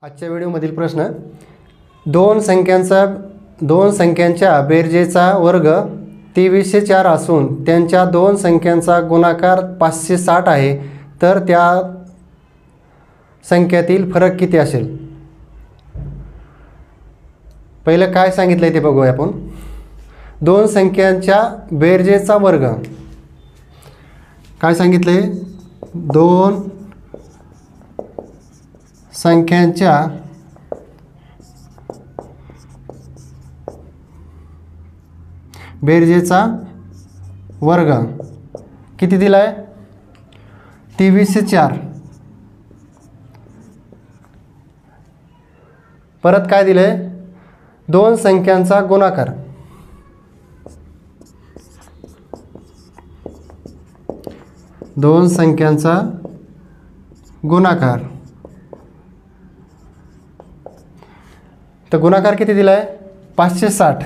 आजच्या व्हिडिओमधील प्रश्न दोन संख्यांच्या बेरजेचा वर्ग 2304 असून त्यांच्या दोन संख्यांचा गुणाकार 560 आहे, तर त्या संख्यातील फरक किती असेल? पहिलं काय सांगितलंय ते बघूया आपण. दोन संख्यांच्या बेरजेचा वर्ग काय सांगितले? दोन संख्यांच्या बेरजेचा वर्ग किती दिलाय? 2304. परत काय दिलंय? दोन संख्यांचा गुणाकार. दोन संख्यांचा गुणाकार. तर गुणाकार किती दिलाय? 560.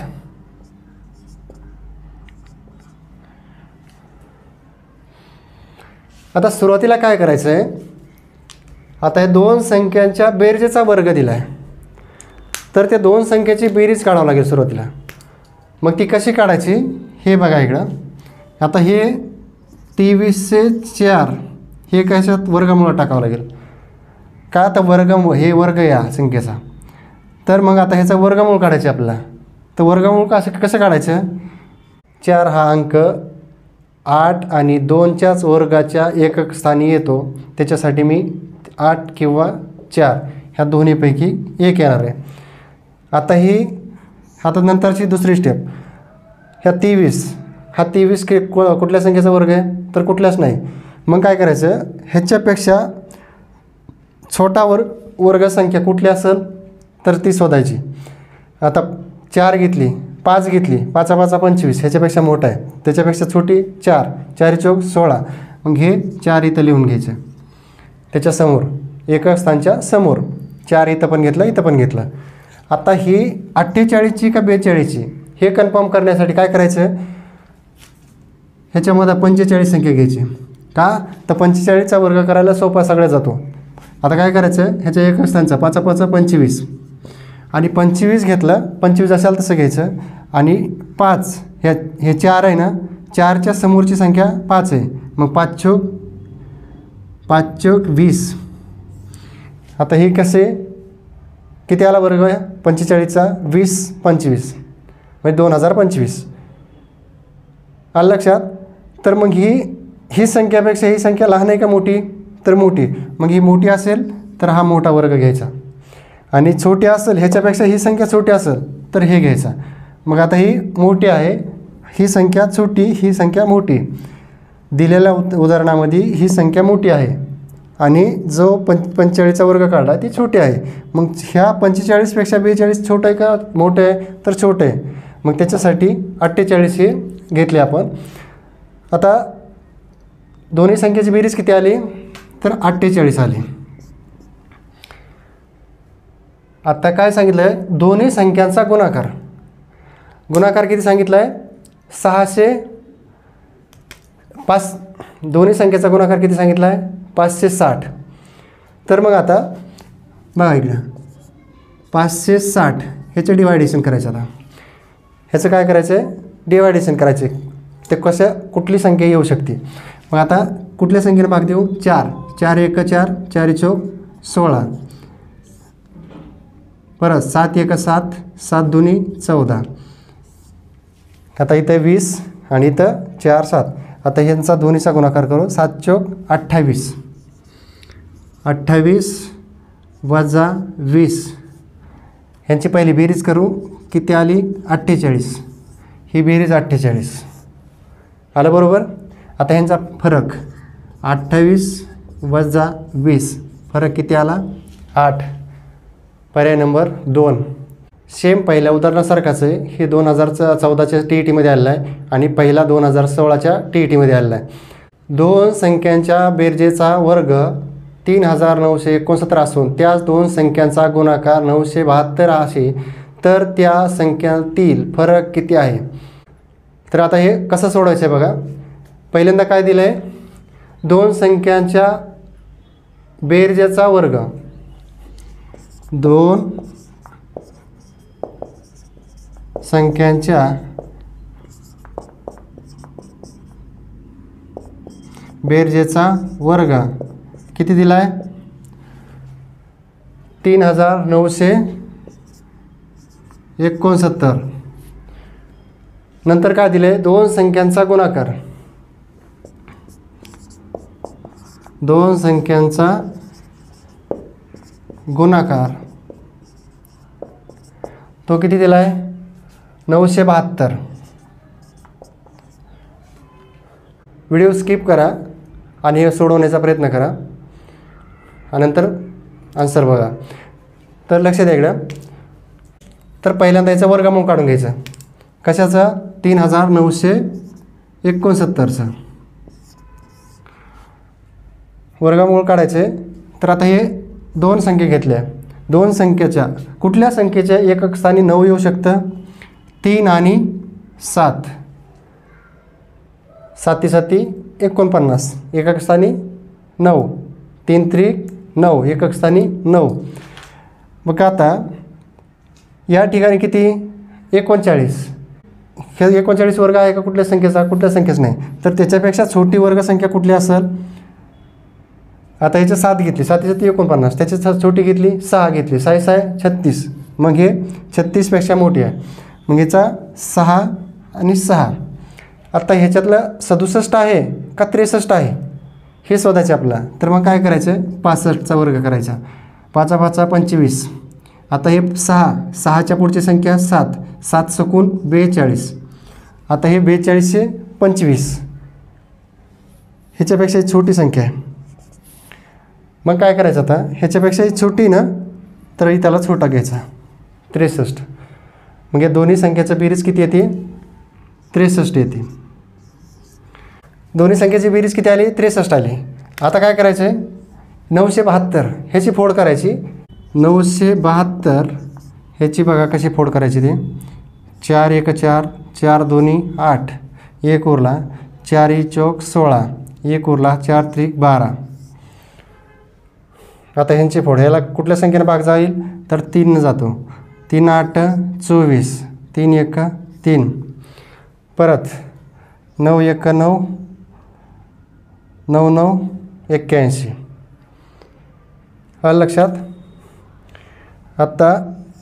आता सुरुवातीला काय करायचं आहे? आता हे दोन संख्यांच्या बेरजेचा वर्ग दिलाय, तर त्या दोन संख्येची बेरीज काढावं लागेल सुरुवातीला. मग ती कशी काढायची हे बघा इकडं. आता हे 2304 हे कशात वर्गमूळात टाकावं लागेल का? तर हे वर्ग या संख्येचा. तर मग आता ह्याचा वर्गमूळ काढायचे आपल्याला. तर वर्गमूळ कसं काढायचं? 4 हा अंक 8 आणि 2च्याच वर्गाच्या एकक स्थानी येतो, त्याच्यासाठी मी 8 किंवा 4 ह्या दोन्हीपैकी एक येणार आहे. आता नंतरची दुसरी स्टेप. ह्या 23 कुठल्या संख्येचा वर्ग आहे? तर कुठल्याच नाही. मग काय करायचं? ह्याच्यापेक्षा छोटा वर्ग संख्या कुठली असेल तर ती शोधायची. आता 4 घेतली, 5 घेतली, 5 5 25, ह्याच्यापेक्षा मोठा आहे, त्याच्यापेक्षा छोटी 4, 4 चौक 16. मग हे 4 इथं लिहून घ्यायचं त्याच्यासमोर, एकक स्थानच्या समोर. 4 इथं पण घेतलं, इथं पण घेतलं. आता ही 48ची का 42ची हे कन्फर्म करण्यासाठी काय करायचं? ह्याच्यामध्ये 45 संख्या घ्यायची. का? तर 45चा वर्ग करायला सोपा सगळ्या जातो. आता काय करायचं? ह्याच्या एकक स्थानचा 5 5 25 आणि 25 घेतलं, 25 असेल तसं घ्यायचं. आणि 5 हे 4 आहे ना, 4च्या समोरची संख्या 5 आहे, मग 5 चौक 20. आता हे कसे किती आला वर्ग? 45चा 20 25 म्हणजे 2025. आलं लक्षात? तर मग ही संख्यापेक्षा ही संख्या लहान आहे का मोठी? तर मोठी. मग ही मोठी असेल तर हा मोठा वर्ग घ्यायचा, आणि छोटी असेल ह्याच्यापेक्षा ही संख्या छोटी असेल तर हे घ्यायचा. मग आता ही मोठी आहे, ही संख्या छोटी, ही संख्या मोठी. दिलेल्या उदाहरणामध्ये ही संख्या मोठी आहे आणि जो 45चा वर्ग काढला ती छोटी आहे. मग ह्या 45पेक्षा 42 छोटं आहे का मोठं आहे? तर छोटं आहे. मग त्याच्यासाठी 48 हे घेतले आपण. आता दोन्ही संख्येची बेरीज किती आली? तर 48 आली. आता काय सांगितलं आहे? दोन्ही संख्यांचा गुणाकार. गुणाकार किती सांगितलं आहे? 605. दोन्ही संख्येचा गुणाकार किती सांगितला आहे? 560. तर मग आता बघा इकडं 560 ह्याचं डिवायडेशन करायचं. आता ह्याचं काय करायचं आहे? डिवायडेशन करायचे. ते कुठली संख्या येऊ शकते? मग आता कुठल्या संख्येने भाग देऊ? 4. 4 1 4, 4 चौक 16. परत 7 1 7, 7 2 14. आता इथं 20 आणि इथं 4 7. आता ह्यांचा दोन्हीचा गुणाकार करू. 7 चौक 28. 28 वजा 20 ह्यांची पहिली बेरीज करू. किती आली? 48. ही बेरीज 48 आलं बरोबर. आता ह्यांचा फरक 28 वजा 20 फरक किती आला? 8. पर्याय नंबर 2. सेम पहिल्या उदाहरणासारखाच आहे. हे 2014च्या TETमध्ये आलेलं आहे आणि पहिला 2016च्या TETमध्ये आलेला आहे. दोन संख्यांच्या बेरजेचा वर्ग 3969 असून त्याच दोन संख्यांचा गुणाकार 972 आहे, तर त्या संख्यातील फरक किती आहे? तर आता हे कसं सोडवायचं आहे बघा. पहिल्यांदा काय दिलं आहे? दोन संख्यांच्या बेरजेचा वर्ग. दोन संख्यांच्या बेरजेचा वर्ग किती दिला आहे? 3969. नंतर काय दिले? दोन संख्यांचा गुणाकार. दोन संख्यांचा गुणाकार तो किती दिला आहे? 972. व्हिडिओ स्किप करा आणि हे सोडवण्याचा प्रयत्न करा आणि नंतर आन्सर बघा. तर लक्षात द्या इकडं. तर पहिल्यांदा याचा वर्गमूळ काढून घ्यायचा. कशाचा? 3969चा वर्गमूळ काढायचे. तर आता हे दोन संख्या घेतल्या. दोन संख्येच्या कुठल्या संख्येच्या एकक स्थानी 9 येऊ शकतं? 3 आणि 7. 7 7 49 एकक स्थानी 9. 3 3 9 एकक स्थानी 9. मग आता या ठिकाणी किती? 39. हे 39 वर्ग आहे का कुठल्या संख्येचा? कुठल्या संख्येच नाही. तर त्याच्यापेक्षा छोटी वर्गसंख्या कुठली असेल? आता ह्याची 7 घेतली. 7 7 49. त्याची छोटी घेतली 6 घेतली. 6 6 36. मग हे 36पेक्षा मोठी आहे. मग ह्याचा 6 आणि 6. आता ह्याच्यातलं 67 आहे का 63 आहे हे शोधायचं आपल्याला. तर मग काय करायचं? 65चा वर्ग करायचा. 5 5 25. आता हे 6. 6च्या पुढची संख्या 7. 7 सकून 42. आता हे 42 25. ह्याच्यापेक्षा ही छोटी संख्या आहे. मग काय करायचं? आता ह्याच्यापेक्षा ही छोटी ना तर त्याला छोटा घ्यायचा. 63. मग या दोन्ही संख्येचं बेरीज किती येते? 63 येते. दोन्ही संख्येची बेरीज किती आली? 63 आली. आता काय करायचं आहे? 972 ह्याची फोड करायची. 972 ह्याची बघा कशी फोड करायची ते. 4 1 4 4 2 8 1 उरला. 4 चौक 16 1 उरला. 4 3 12. आता ह्यांची फोड ह्याला कुठल्या संख्येने भाग जाईल? तर 3 जातो. 3 8 24 3 1 3. परत 9 1 9 9 9 81. आलं लक्षात? आता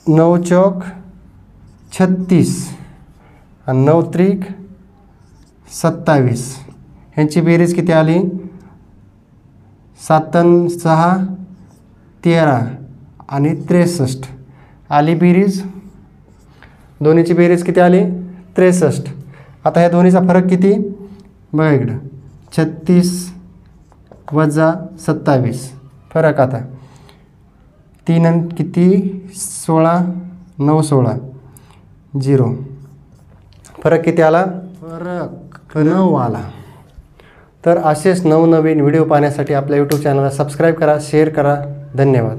9 चौक 36 आणि 9 त्रिक 27. ह्यांची बेरीज किती आली? 7 6 13 आणि 63 आली बेरीज. दोन्हीची बेरीज किती आली? 63. आता ह्या दोन्हीचा फरक किती? बघा इकडं. 36 वजा 27 फरक. आता 3 आणि किती? 16 9 16 0. फरक किती आला? फरक 9 आला. तर असेच नवनवीन व्हिडिओ पाहण्यासाठी आपल्या यूट्यूब चॅनलला सबस्क्राईब करा, शेअर करा. धन्यवाद.